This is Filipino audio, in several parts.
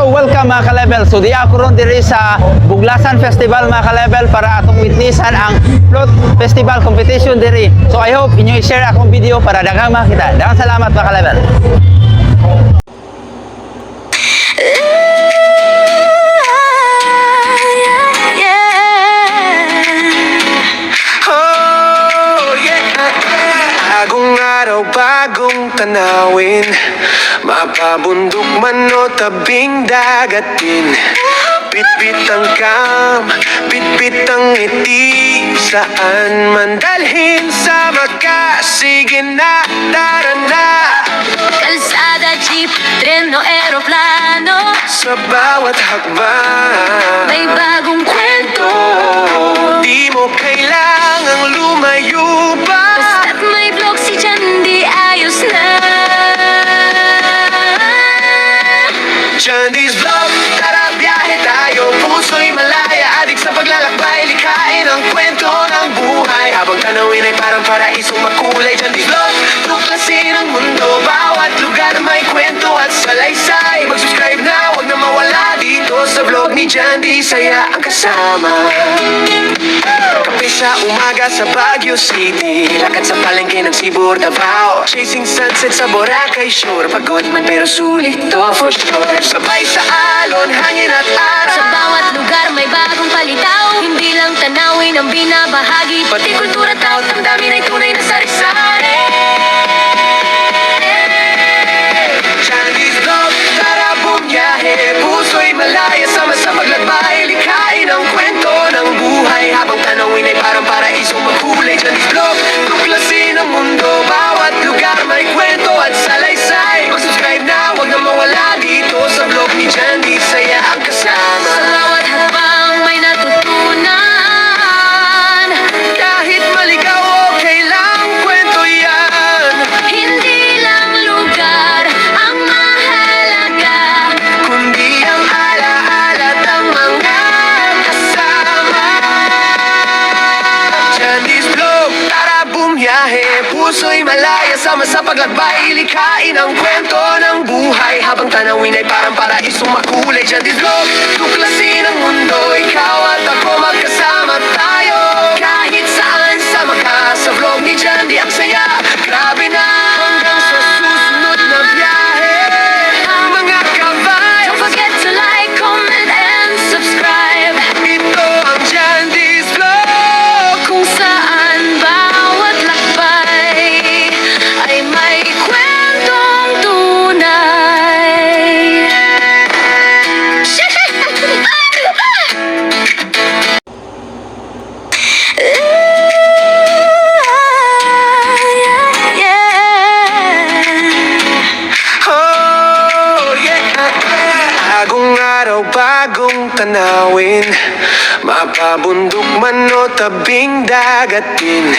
So welcome mga ka-level. So di ako ron diri sa Buglasan Festival mga ka-level para atong witnessan ang float festival competition diri. So I hope inyo i-share akong video para daghang makita. Daghang salamat mga ka-level. Bagong araw, bagong tanawin, mapabundok man o tabing dagat din. Bit-bit ang kam, bit-bit ang ngiti, saan man dalhin sa wakas. Sige na, tara na. Kalsada, jeep, tren o eroplano, Sa bawat hakbang may bagong kwento. di mo kailangang lumayo pa. Basta't may vlog si Jandy, ayos na. Jandy's Vlog, tara biyahe tayo. Puso'y malaya, adik sa paglalakbay, likhain ang kwento ng buhay. Habang tanawin ay parang paraisong makulay. Jandy's Vlog, tuklasin ang mundo. Bawat lugar may kwento at salaysay. Mag-subscribe na, huwag na mawala dito sa vlog ni Jandy. Saya ang kasama. Kape sa umaga sa Baguio City, lakad sa palengke ng Sibor, Davao, chasing sunset sa Boracay Shore. Pagod man pero sulit to for sure. Sabay sa alon, hangin at araw. Sa bawat lugar may bagong palitaw. Hindi lang tanawin ang binabahagi, pati kultura tao, ang dami na'y tunay na sari-sari. Jandy's Vlog, tara bumiyahe. Puso'y malaya, sama sa paglakbay, likhain ang kwento ng buhay. Habang tanawin ay parang paraisong makulay. Jandy's Vlog, tuklasin ang mundo. Bawat lugar may kwento at salaysay. Mag-subscribe na, huwag na mawala dito sa vlog ni Jandy. Saya ang kasama. Sa bawat habang may natutunan, Kahit maligaw, okay lang, kwento yan. hindi lang lugar ang mahalaga, Kundi ang alaala at ang mga kasama. Jandy's Vlog, tara bumiyahe. Puso'y malaya, sama sa paglakbay, likhain ang kwento ng buhay. Habang tanawin ay parang paraisong makulay. Jandy's Vlog, tuklasin ang mundo. Ikaw at ako magkasama tayo. Kahit saan sa maka, sa vlog ni Jandy ang saya. Grabe na hanggang sa susunod na biyahe. Ang mga kabayo, don't forget to like, comment, and subscribe. ito ang Jandy's Vlog. Kung saan bawat lakbay ay may kwentong tunay. Oh, yeah. Bagong araw, bagong tanawin, mapabundok man o tabing dagat din.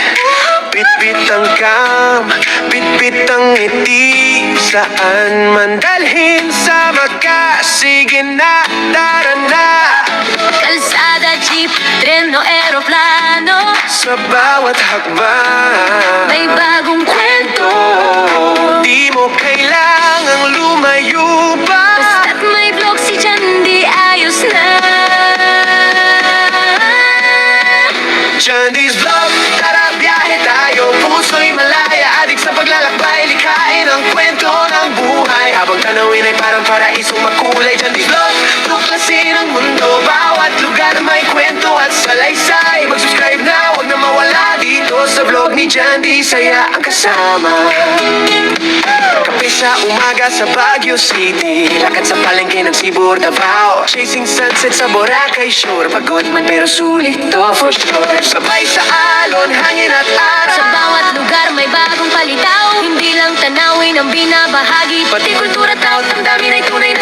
Bit-bit ang kam, bit-bit ang ngiti, saan man dalhin sa wakas. Sige na, tara na. Kalsada, jeep, tren o eroplano, Sa bawat hakbang may bagong kwento. di mo kailangang lumayo pa. Basta't may vlog si Jandy, ayos na. Jandy's Vlog, tara biyahe tayo. Puso'y malaya, adik sa paglalakbay, likhain ang kwento ng buhay. Habang tanawin ay parang paraisong makulay. Jandy's Vlog, tuklasin ang mundo. Bawat lugar may kwento at salaysay. Mag-subscribe na, huwag na mawala dito sa vlog ni Jandy. Saya ang kasama. Kape sa umaga sa Baguio City, lakad sa palengke ng Sibor, Davao, chasing sunset sa Boracay Shore. Pagod man pero sulit to for sure. Sabay sa alon, hangin at araw. Sa bawat lugar may bagong palitaw. Hindi lang tanawin ang binabahagi, pati kultura tao, ang dami na'y tunay